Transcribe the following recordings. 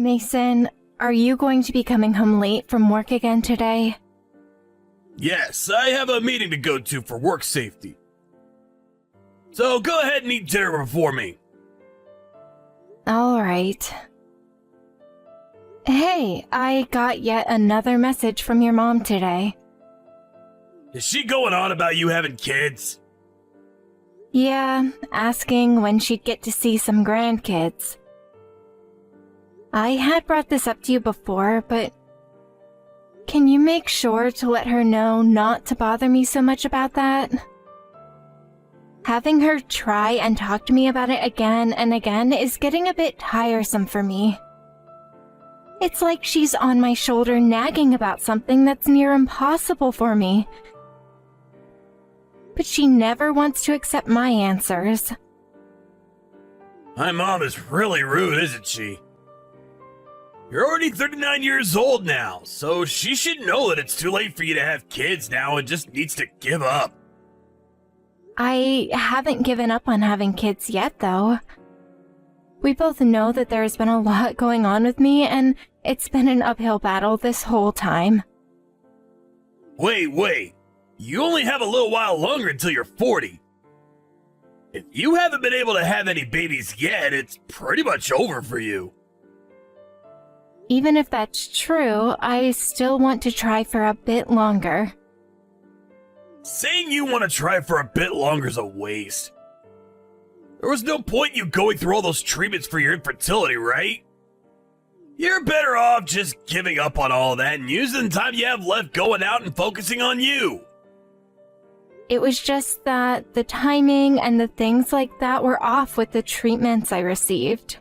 Mason, are you going to be coming home late from work again today? Yes, I have a meeting to go to for work safety. So go ahead and eat dinner before me. All right. Hey, I got yet another message from your mom today. Is she going on about you having kids? Yeah, asking when she'd get to see some grandkids. I had brought this up to you before, but can you make sure to let her know not to bother me so much about that? Having her try and talk to me about it again and again is getting a bit tiresome for me. It's like she's on my shoulder nagging about something that's near impossible for me. But she never wants to accept my answers. My mom is really rude, isn't she? You're already 39 years old now, so she should know that it's too late for you to have kids now and just needs to give up. I haven't given up on having kids yet, though. We both know that there's been a lot going on with me, and it's been an uphill battle this whole time. Wait. You only have a little while longer until you're 40. If you haven't been able to have any babies yet, it's pretty much over for you. Even if that's true, I still want to try for a bit longer. Saying you want to try for a bit longer is a waste. There was no point in you going through all those treatments for your infertility, right? You're better off just giving up on all that and using the time you have left going out and focusing on you. It was just that the timing and the things like that were off with the treatments I received.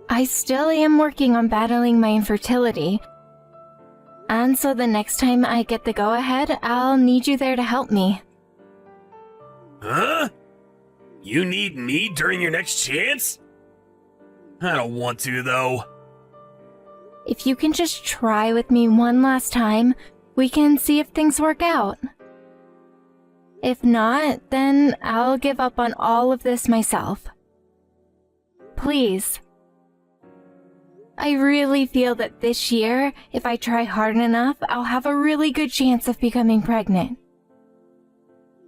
I still am working on battling my infertility, and so the next time I get the go-ahead, I'll need you there to help me. Huh? You need me during your next chance? I don't want to, though. If you can just try with me one last time, we can see if things work out. If not, then I'll give up on all of this myself. Please. I really feel that this year, if I try hard enough, I'll have a really good chance of becoming pregnant.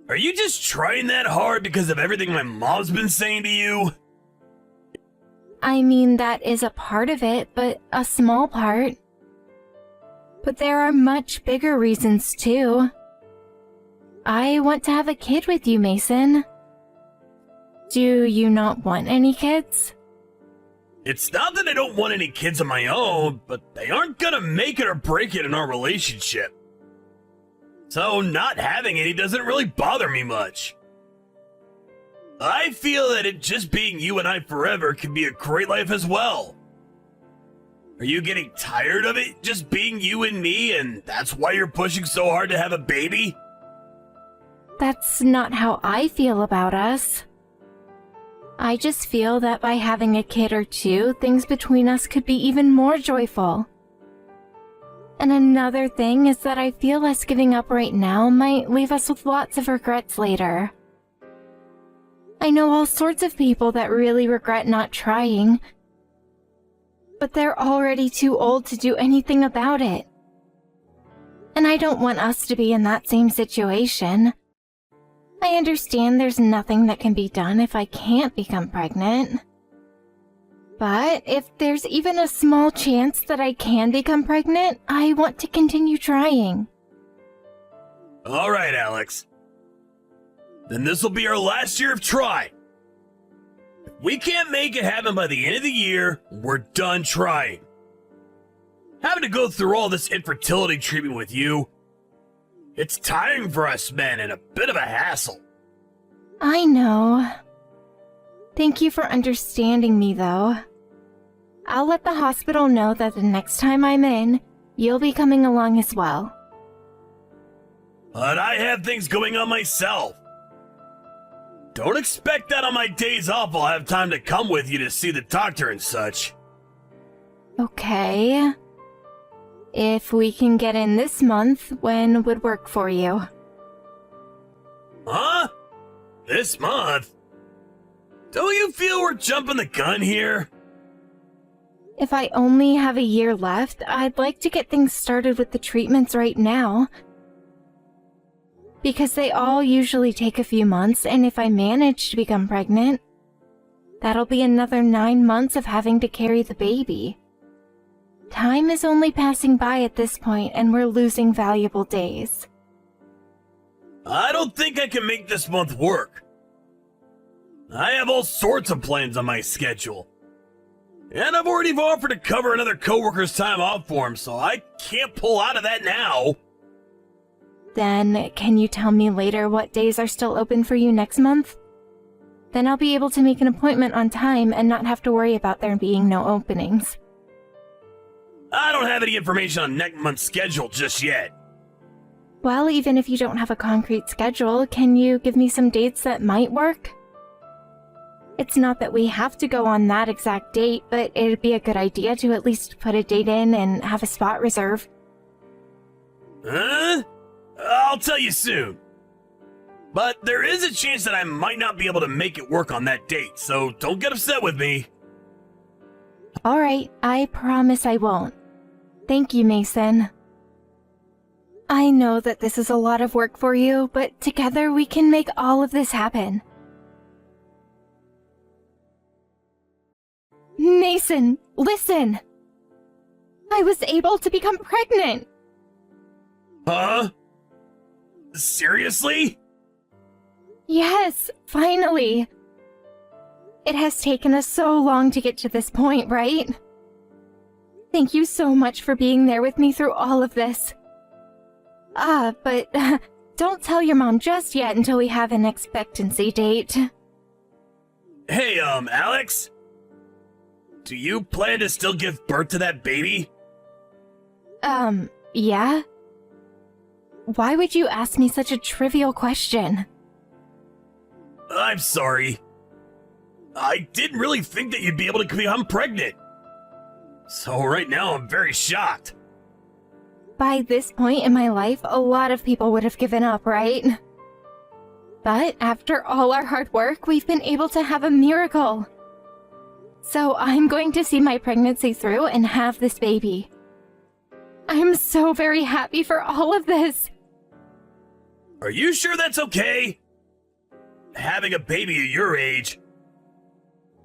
Are you just trying that hard because of everything my mom's been saying to you? I mean, that is a part of it, but a small part. But there are much bigger reasons, too. I want to have a kid with you, Mason. Do you not want any kids? It's not that I don't want any kids of my own, but they aren't gonna make it or break it in our relationship. So not having any doesn't really bother me much. I feel that it just being you and I forever can be a great life as well. Are you getting tired of it just being you and me, and that's why you're pushing so hard to have a baby? That's not how I feel about us. I just feel that by having a kid or two, things between us could be even more joyful. And another thing is that I feel us giving up right now might leave us with lots of regrets later. I know all sorts of people that really regret not trying, but they're already too old to do anything about it. And I don't want us to be in that same situation. I understand there's nothing that can be done if I can't become pregnant. But if there's even a small chance that I can become pregnant, I want to continue trying. All right, Alex. Then this will be our last year of trying. If we can't make it happen by the end of the year, we're done trying. Having to go through all this infertility treatment with you, it's tiring for us men and a bit of a hassle. I know. Thank you for understanding me, though. I'll let the hospital know that the next time I'm in, you'll be coming along as well. But I have things going on myself. Don't expect that on my days off I'll have time to come with you to see the doctor and such. Okay. If we can get in this month, when would work for you? Huh? This month? Don't you feel we're jumping the gun here? If I only have a year left, I'd like to get things started with the treatments right now. Because they all usually take a few months, and if I manage to become pregnant, that'll be another 9 months of having to carry the baby. Time is only passing by at this point, and we're losing valuable days. I don't think I can make this month work. I have all sorts of plans on my schedule. And I've already offered to cover another coworker's time off for him, so I can't pull out of that now. Then, can you tell me later what days are still open for you next month? Then I'll be able to make an appointment on time and not have to worry about there being no openings. I don't have any information on next month's schedule just yet. Well, even if you don't have a concrete schedule, can you give me some dates that might work? It's not that we have to go on that exact date, but it'd be a good idea to at least put a date in and have a spot reserved. Huh? I'll tell you soon. But there is a chance that I might not be able to make it work on that date, so don't get upset with me. Alright, I promise I won't. Thank you, Mason. I know that this is a lot of work for you, but together we can make all of this happen. Mason, listen! I was able to become pregnant! Huh? Seriously? Yes, finally! It has taken us so long to get to this point, right? Thank you so much for being there with me through all of this. But don't tell your mom just yet until we have an expectancy date. Hey, Alex? Do you plan to still give birth to that baby? Yeah? Why would you ask me such a trivial question? I'm sorry. I didn't really think that you'd be able to become pregnant. So right now I'm very shocked. By this point in my life, a lot of people would have given up, right? But after all our hard work, we've been able to have a miracle. So I'm going to see my pregnancy through and have this baby. I'm so very happy for all of this. Are you sure that's okay? Having a baby at your age,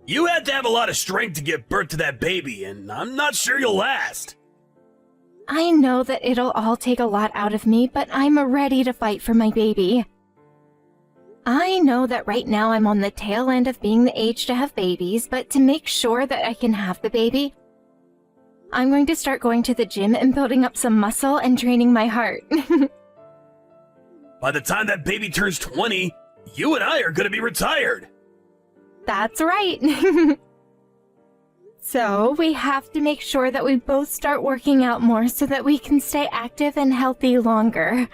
you had to have a lot of strength to give birth to that baby, and I'm not sure you'll last. I know that it'll all take a lot out of me, but I'm ready to fight for my baby. I know that right now I'm on the tail end of being the age to have babies, but to make sure that I can have the baby, I'm going to start going to the gym and building up some muscle and training my heart. By the time that baby turns 20, you and I are going to be retired. That's right. So we have to make sure that we both start working out more so that we can stay active and healthy longer.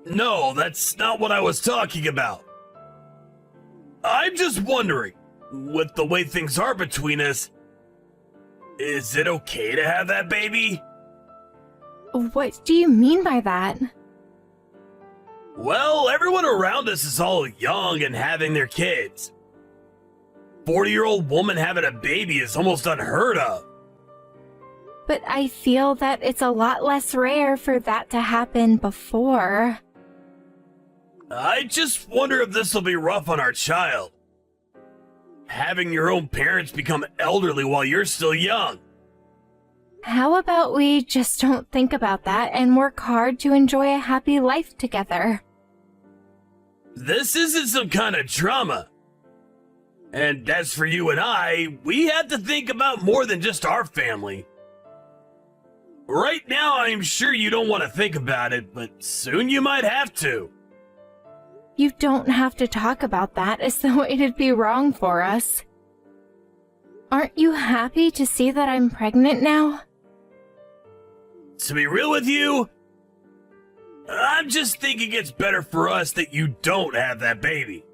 No, that's not what I was talking about. I'm just wondering, with the way things are between us, is it okay to have that baby? What do you mean by that? Well, everyone around us is all young and having their kids. 40-year-old woman having a baby is almost unheard of. But I feel that it's a lot less rare for that to happen before. I just wonder if this will be rough on our child. Having your own parents become elderly while you're still young. How about we just don't think about that and work hard to enjoy a happy life together? This isn't some kind of drama. And as for you and I, we have to think about more than just our family. Right now, I'm sure you don't want to think about it, but soon you might have to. You don't have to talk about that as though it'd be wrong for us. Aren't you happy to see that I'm pregnant now? To be real with you, I'm just thinking it's better for us that you don't have that baby.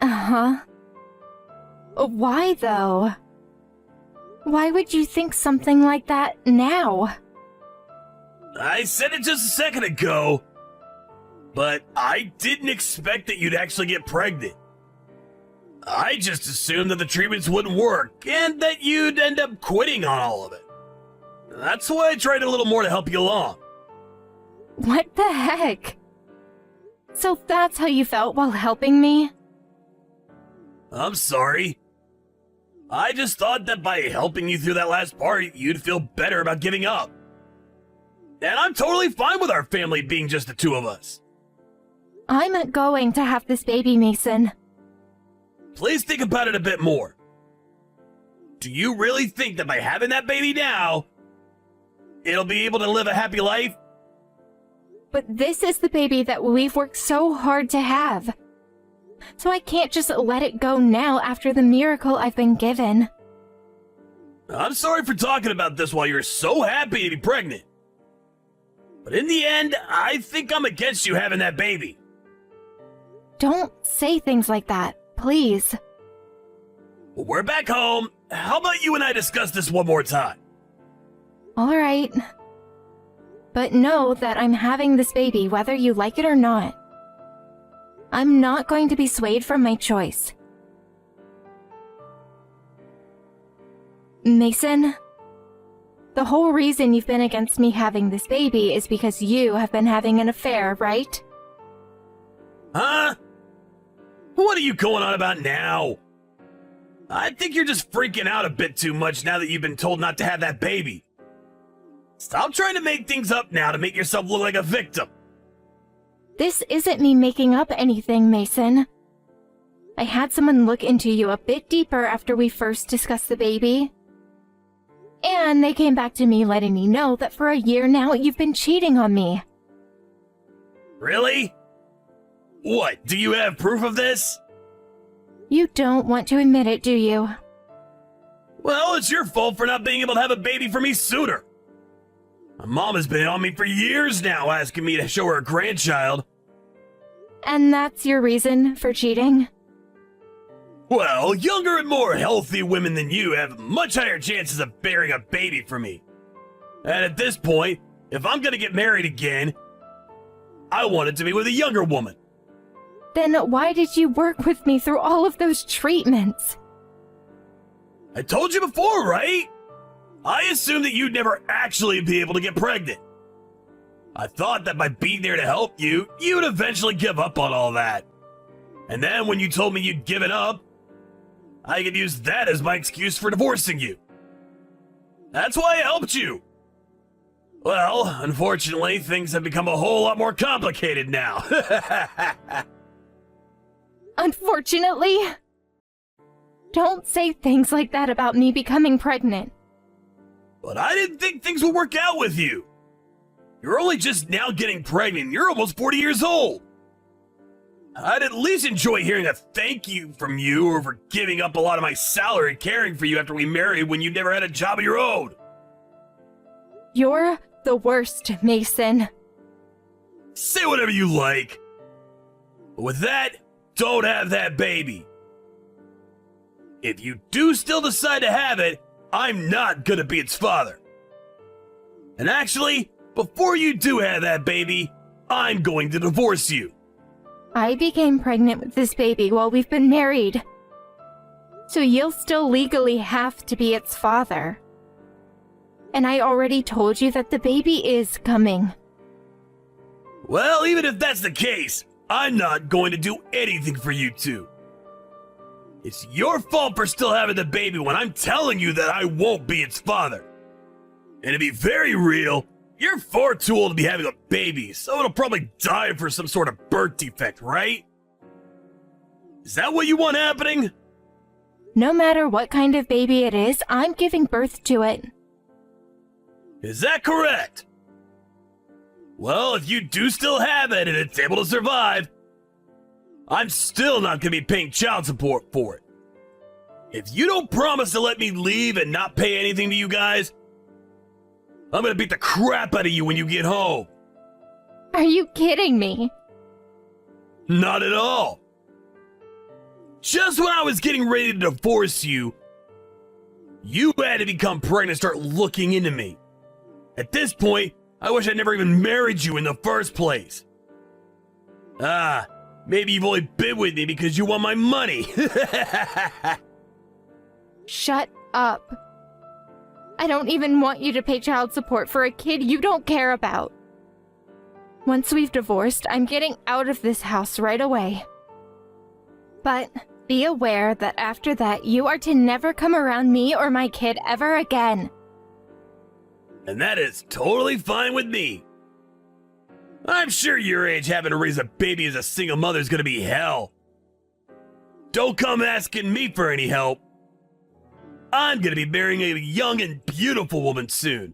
Uh-huh. Why, though? Why would you think something like that now? I said it just a second ago, but I didn't expect that you'd actually get pregnant. I just assumed that the treatments wouldn't work and that you'd end up quitting on all of it. That's why I tried a little more to help you along. What the heck? So that's how you felt while helping me? I'm sorry. I just thought that by helping you through that last part, you'd feel better about giving up. And I'm totally fine with our family being just the two of us. I'm going to have this baby, Mason. Please think about it a bit more. Do you really think that by having that baby now, it'll be able to live a happy life? But this is the baby that we've worked so hard to have. So I can't just let it go now after the miracle I've been given. I'm sorry for talking about this while you're so happy to be pregnant. But in the end, I think I'm against you having that baby. Don't say things like that, please. Well, we're back home. How about you and I discuss this one more time? All right. But know that I'm having this baby whether you like it or not. I'm not going to be swayed from my choice. Mason, the whole reason you've been against me having this baby is because you have been having an affair, right? Huh? What are you going on about now? I think you're just freaking out a bit too much now that you've been told not to have that baby. Stop trying to make things up now to make yourself look like a victim. This isn't me making up anything, Mason. I had someone look into you a bit deeper after we first discussed the baby. And they came back to me letting me know that for a year now you've been cheating on me. Really? What, do you have proof of this? You don't want to admit it, do you? Well, it's your fault for not being able to have a baby for me sooner. My mom has been on me for years now asking me to show her a grandchild. And that's your reason for cheating? Well, younger and more healthy women than you have much higher chances of bearing a baby for me. And at this point, if I'm gonna get married again, I want it to be with a younger woman. Then why did you work with me through all of those treatments? I told you before, right? I assumed that you'd never actually be able to get pregnant. I thought that by being there to help you, you'd eventually give up on all that. And then when you told me you'd given up, I could use that as my excuse for divorcing you. That's why I helped you. Well, unfortunately, things have become a whole lot more complicated now. Unfortunately? Don't say things like that about me becoming pregnant. But I didn't think things would work out with you. You're only just now getting pregnant. You're almost 40 years old. I'd at least enjoy hearing a thank you from you or for giving up a lot of my salary caring for you after we married when you never had a job of your own. You're the worst, Mason. Say whatever you like. But with that, don't have that baby. If you do still decide to have it, I'm not gonna be its father. And actually, before you do have that baby, I'm going to divorce you. I became pregnant with this baby while we've been married. So you'll still legally have to be its father. And I already told you that the baby is coming. Well, even if that's the case, I'm not going to do anything for you two. It's your fault for still having the baby when I'm telling you that I won't be its father. And to be very real, you're far too old to be having a baby, so it'll probably die for some sort of birth defect, right? Is that what you want happening? No matter what kind of baby it is, I'm giving birth to it. Is that correct? Well, if you do still have it and it's able to survive, I'm still not going to be paying child support for it. If you don't promise to let me leave and not pay anything to you guys, I'm going to beat the crap out of you when you get home. Are you kidding me? Not at all. Just when I was getting ready to divorce you, you had to become pregnant and start looking into me. At this point, I wish I'd never even married you in the first place. Maybe you've only been with me because you want my money. Shut up. I don't even want you to pay child support for a kid you don't care about. Once we've divorced, I'm getting out of this house right away. But be aware that after that, you are to never come around me or my kid ever again. And that is totally fine with me. I'm sure your age having to raise a baby as a single mother is going to be hell. Don't come asking me for any help. I'm going to be marrying a young and beautiful woman soon.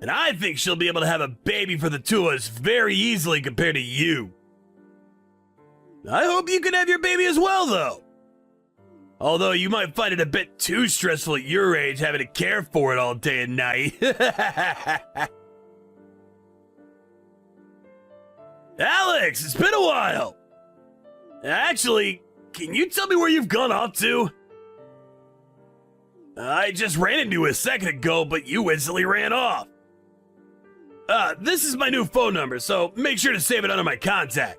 And I think she'll be able to have a baby for the two of us very easily compared to you. I hope you can have your baby as well, though. Although you might find it a bit too stressful at your age having to care for it all day and night. Alex, it's been a while. Actually, can you tell me where you've gone off to? I just ran into you a second ago, but you instantly ran off. This is my new phone number, so make sure to save it under my contact.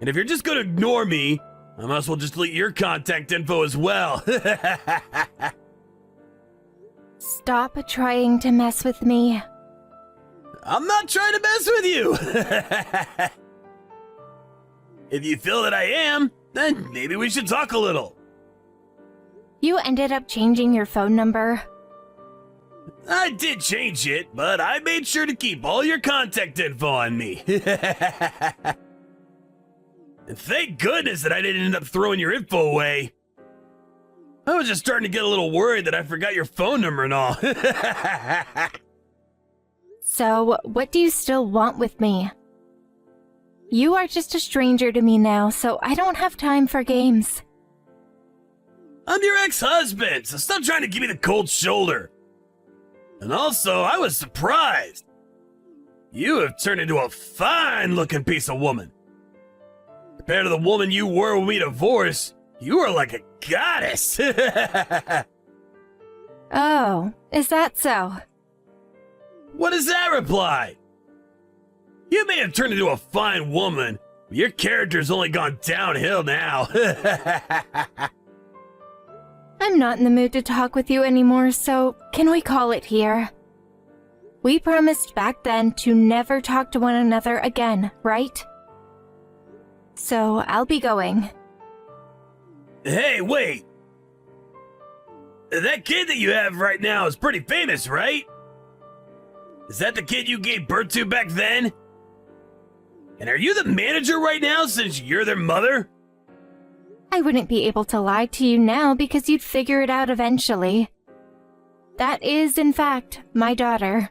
And if you're just gonna ignore me, I might as well just delete your contact info as well. Stop trying to mess with me. I'm not trying to mess with you. If you feel that I am, then maybe we should talk a little. You ended up changing your phone number. I did change it, but I made sure to keep all your contact info on me. And thank goodness that I didn't end up throwing your info away. I was just starting to get a little worried that I forgot your phone number and all. So, what do you still want with me? You are just a stranger to me now, so I don't have time for games. I'm your ex-husband, so stop trying to give me the cold shoulder. And also, I was surprised. You have turned into a fine-looking piece of woman. Compared to the woman you were when we divorced, you are like a goddess. Oh, is that so? What does that reply? You may have turned into a fine woman, but your character's only gone downhill now. I'm not in the mood to talk with you anymore, so can we call it here? We promised back then to never talk to one another again, right? So I'll be going. Hey, wait. That kid that you have right now is pretty famous, right? Is that the kid you gave birth to back then? And are you the manager right now since you're their mother? I wouldn't be able to lie to you now because you'd figure it out eventually. That is, in fact, my daughter.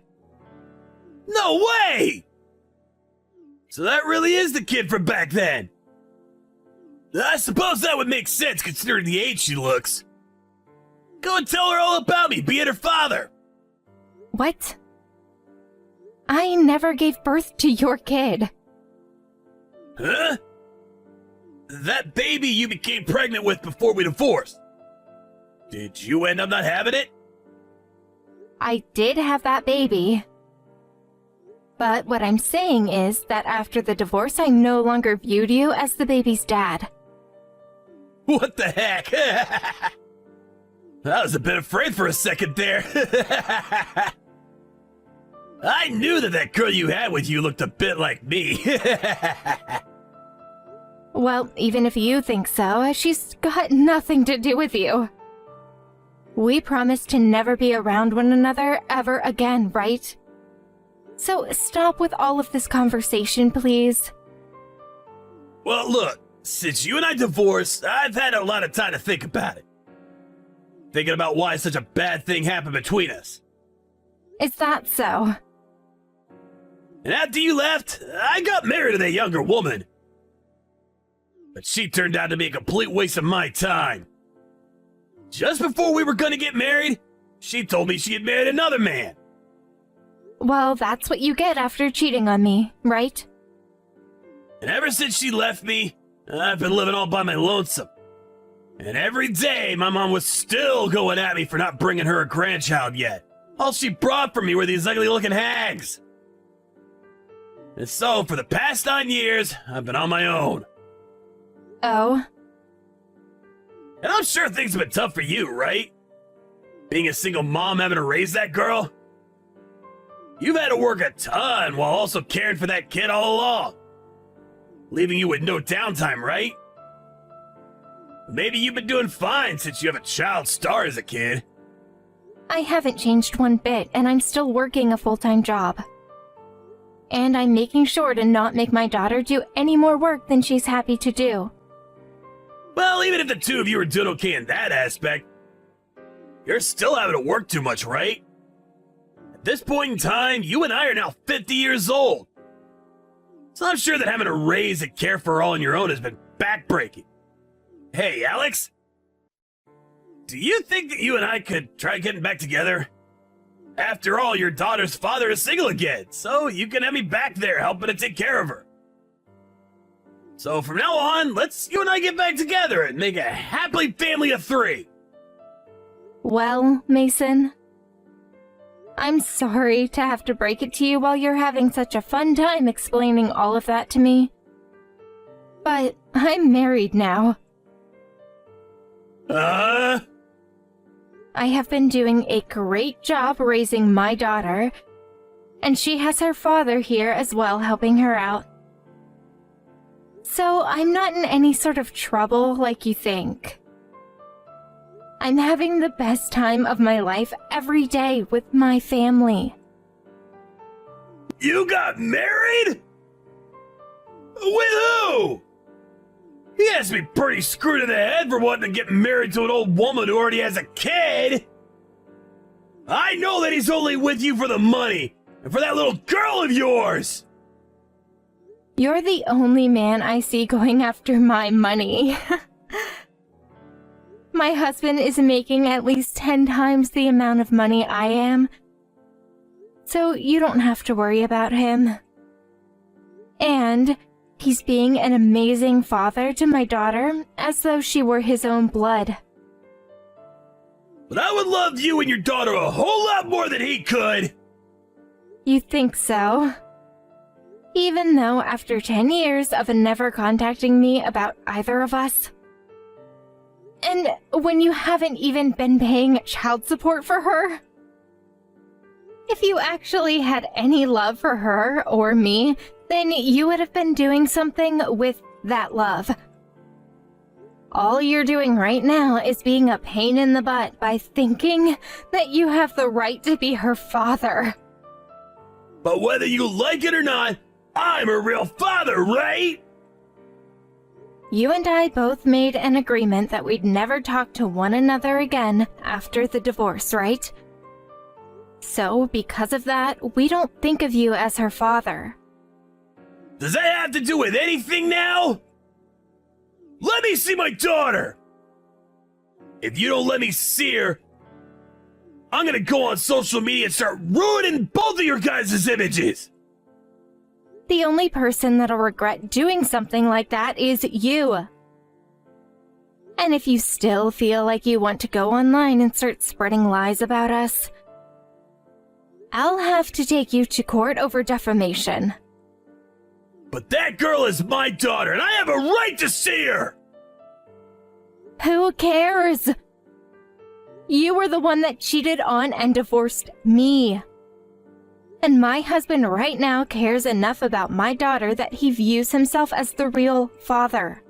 No way! So that really is the kid from back then. I suppose that would make sense considering the age she looks. Go and tell her all about me, being her father. What? I never gave birth to your kid. Huh? That baby you became pregnant with before we divorced. Did you end up not having it? I did have that baby. But what I'm saying is that after the divorce, I no longer viewed you as the baby's dad. What the heck? I was a bit afraid for a second there. I knew that girl you had with you looked a bit like me. Well, even if you think so, she's got nothing to do with you. We promised to never be around one another ever again, right? So stop with all of this conversation, please. Well, look, since you and I divorced, I've had a lot of time to think about it. Thinking about why such a bad thing happened between us. Is that so? And after you left, I got married to that younger woman. But she turned out to be a complete waste of my time. Just before we were gonna get married, she told me she had married another man. Well, that's what you get after cheating on me, right? And ever since she left me, I've been living all by my lonesome. And every day, my mom was still going at me for not bringing her a grandchild yet. All she brought for me were these ugly-looking hags. And so, for the past 9 years, I've been on my own. Oh, And I'm sure things have been tough for you, right? Being a single mom having to raise that girl? You've had to work a ton while also caring for that kid all along. Leaving you with no downtime, right? Maybe you've been doing fine since you have a child star as a kid. I haven't changed one bit, and I'm still working a full-time job. And I'm making sure to not make my daughter do any more work than she's happy to do. Well, even if the two of you are doing okay in that aspect, you're still having to work too much, right? At this point in time, you and I are now 50 years old. So I'm sure that having to raise and care for her all on your own has been backbreaking. Hey, Alex? Do you think that you and I could try getting back together? After all, your daughter's father is single again, so you can have me back there helping to take care of her. So from now on, let's you and I get back together and make a happy family of 3. Well, Mason, I'm sorry to have to break it to you while you're having such a fun time explaining all of that to me. But I'm married now. I have been doing a great job raising my daughter, and she has her father here as well helping her out. So I'm not in any sort of trouble like you think. I'm having the best time of my life every day with my family. You got married? With who? He has to be pretty screwed in the head for wanting to get married to an old woman who already has a kid. I know that he's only with you for the money and for that little girl of yours. You're the only man I see going after my money. My husband is making at least 10 times the amount of money I am, so you don't have to worry about him. And he's being an amazing father to my daughter, as though she were his own blood. But I would love you and your daughter a whole lot more than he could. You think so? Even though after 10 years of never contacting me about either of us? And when you haven't even been paying child support for her? If you actually had any love for her or me, then you would have been doing something with that love. All you're doing right now is being a pain in the butt by thinking that you have the right to be her father. But whether you like it or not, I'm a real father, right? You and I both made an agreement that we'd never talk to one another again after the divorce, right? So, because of that, we don't think of you as her father. Does that have to do with anything now? Let me see my daughter! If you don't let me see her, I'm gonna go on social media and start ruining both of your guys' images! The only person that'll regret doing something like that is you. And if you still feel like you want to go online and start spreading lies about us, I'll have to take you to court over defamation. But that girl is my daughter, and I have a right to see her! Who cares? You were the one that cheated on and divorced me. And my husband right now cares enough about my daughter that he views himself as the real father.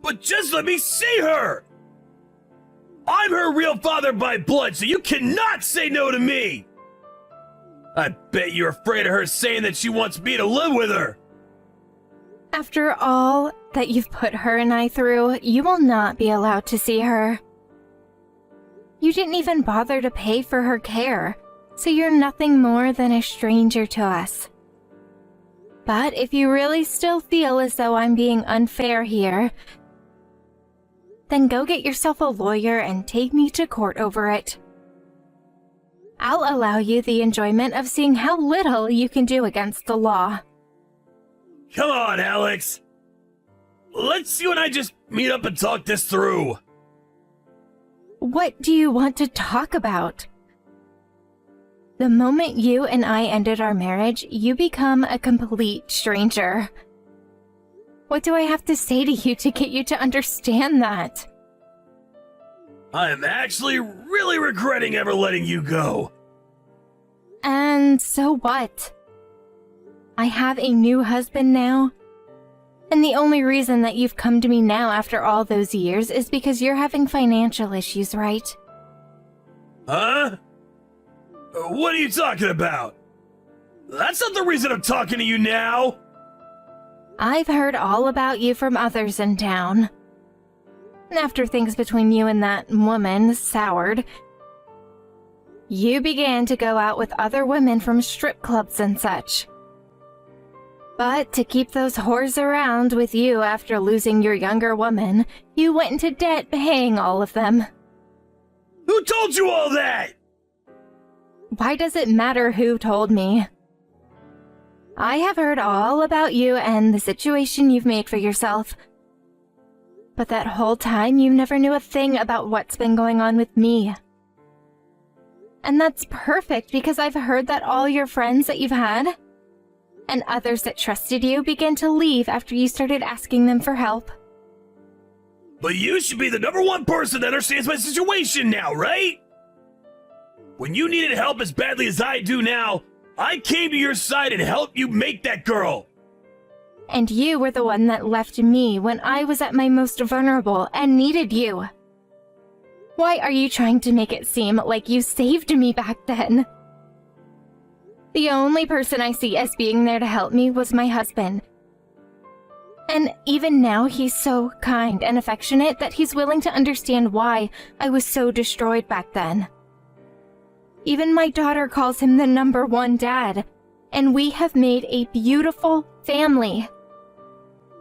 But just let me see her! I'm her real father by blood, so you cannot say no to me! I bet you're afraid of her saying that she wants me to live with her! After all that you've put her and I through, you will not be allowed to see her. You didn't even bother to pay for her care, so you're nothing more than a stranger to us. But if you really still feel as though I'm being unfair here, then go get yourself a lawyer and take me to court over it. I'll allow you the enjoyment of seeing how little you can do against the law. Come on, Alex! Let's you and I just meet up and talk this through. What do you want to talk about? The moment you and I ended our marriage, you become a complete stranger. What do I have to say to you to get you to understand that? I am actually really regretting ever letting you go. And so what? I have a new husband now. And the only reason that you've come to me now after all those years is because you're having financial issues, right? Huh? What are you talking about? That's not the reason I'm talking to you now. I've heard all about you from others in town. After things between you and that woman soured, you began to go out with other women from strip clubs and such. But to keep those whores around with you after losing your younger woman, you went into debt paying all of them. Who told you all that? Why does it matter who told me? I have heard all about you and the situation you've made for yourself. But that whole time you never knew a thing about what's been going on with me. And that's perfect because I've heard that all your friends that you've had and others that trusted you began to leave after you started asking them for help. But you should be the #1 person that understands my situation now, right? When you needed help as badly as I do now, I came to your side and helped you make that girl. And you were the one that left me when I was at my most vulnerable and needed you. Why are you trying to make it seem like you saved me back then? The only person I see as being there to help me was my husband. And even now he's so kind and affectionate that he's willing to understand why I was so destroyed back then. Even my daughter calls him the #1 dad, and we have made a beautiful family.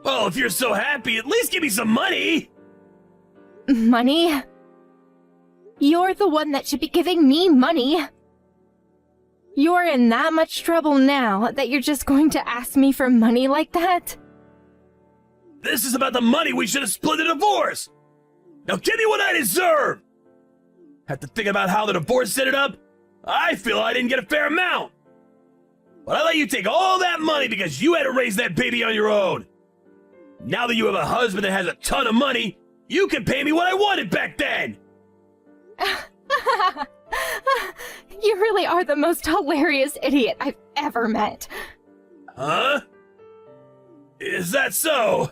Well, if you're so happy, at least give me some money. Money? You're the one that should be giving me money. You're in that much trouble now that you're just going to ask me for money like that? This is about the money we should have split the divorce. Now give me what I deserve. Have to think about how the divorce set it up? I feel I didn't get a fair amount. But I let you take all that money because you had to raise that baby on your own. Now that you have a husband that has a ton of money, you can pay me what I wanted back then. You really are the most hilarious idiot I've ever met. Huh? Is that so?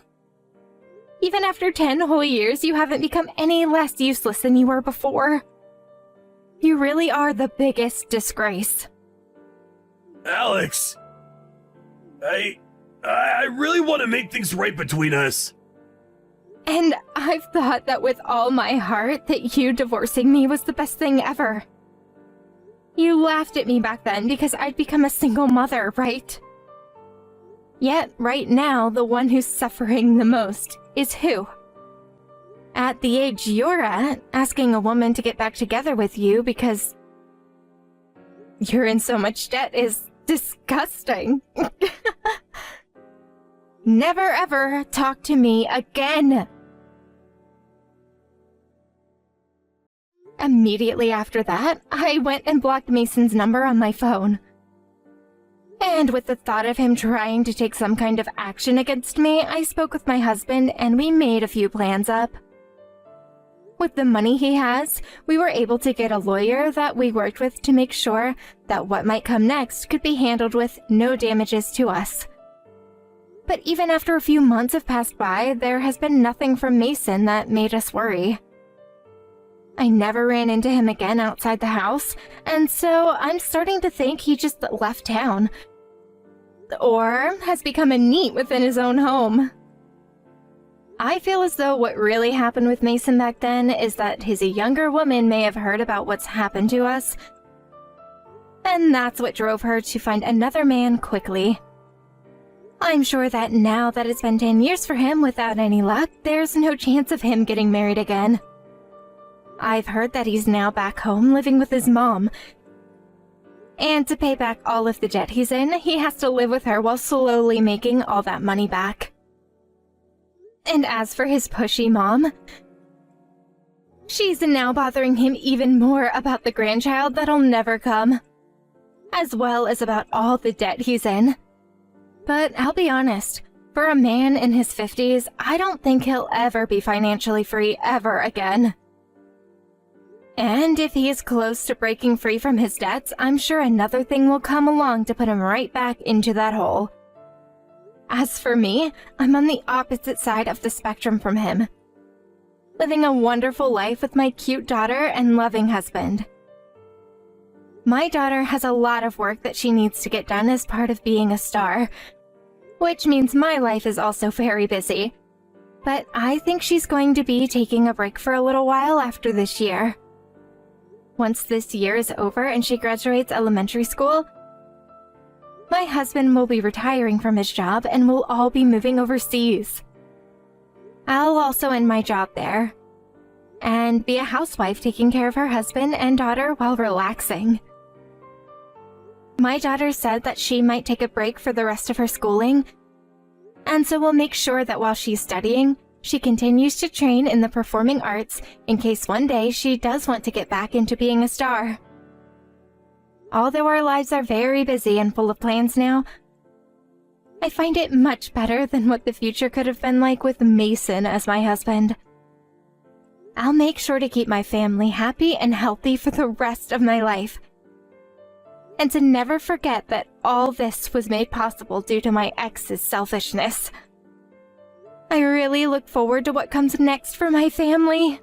Even after 10 whole years, you haven't become any less useless than you were before. You really are the biggest disgrace. Alex, I really want to make things right between us. And I've thought that with all my heart that you divorcing me was the best thing ever. You laughed at me back then because I'd become a single mother, right? Yet, right now, the one who's suffering the most is who? At the age you're at, asking a woman to get back together with you because you're in so much debt is disgusting. Never ever talk to me again. Immediately after that, I went and blocked Mason's number on my phone. And with the thought of him trying to take some kind of action against me, I spoke with my husband and we made a few plans up. With the money he has, we were able to get a lawyer that we worked with to make sure that what might come next could be handled with no damages to us. But even after a few months have passed by, there has been nothing from Mason that made us worry. I never ran into him again outside the house, and so I'm starting to think he just left town. Or has become a NEET within his own home. I feel as though what really happened with Mason back then is that his younger woman may have heard about what's happened to us, and that's what drove her to find another man quickly. I'm sure that now that it's been 10 years for him without any luck, there's no chance of him getting married again. I've heard that he's now back home living with his mom. And to pay back all of the debt he's in, he has to live with her while slowly making all that money back. And as for his pushy mom, she's now bothering him even more about the grandchild that'll never come. as well as about all the debt he's in. But I'll be honest, for a man in his 50s, I don't think he'll ever be financially free ever again. And if he is close to breaking free from his debts, I'm sure another thing will come along to put him right back into that hole. As for me, I'm on the opposite side of the spectrum from him, living a wonderful life with my cute daughter and loving husband. My daughter has a lot of work that she needs to get done as part of being a star, which means my life is also very busy. But I think she's going to be taking a break for a little while after this year. Once this year is over and she graduates elementary school, my husband will be retiring from his job and we'll all be moving overseas. I'll also end my job there and be a housewife taking care of her husband and daughter while relaxing. My daughter said that she might take a break for the rest of her schooling, and so we'll make sure that while she's studying, she continues to train in the performing arts in case one day she does want to get back into being a star. Although our lives are very busy and full of plans now, I find it much better than what the future could have been like with Mason as my husband. I'll make sure to keep my family happy and healthy for the rest of my life, and to never forget that all this was made possible due to my ex's selfishness. I really look forward to what comes next for my family.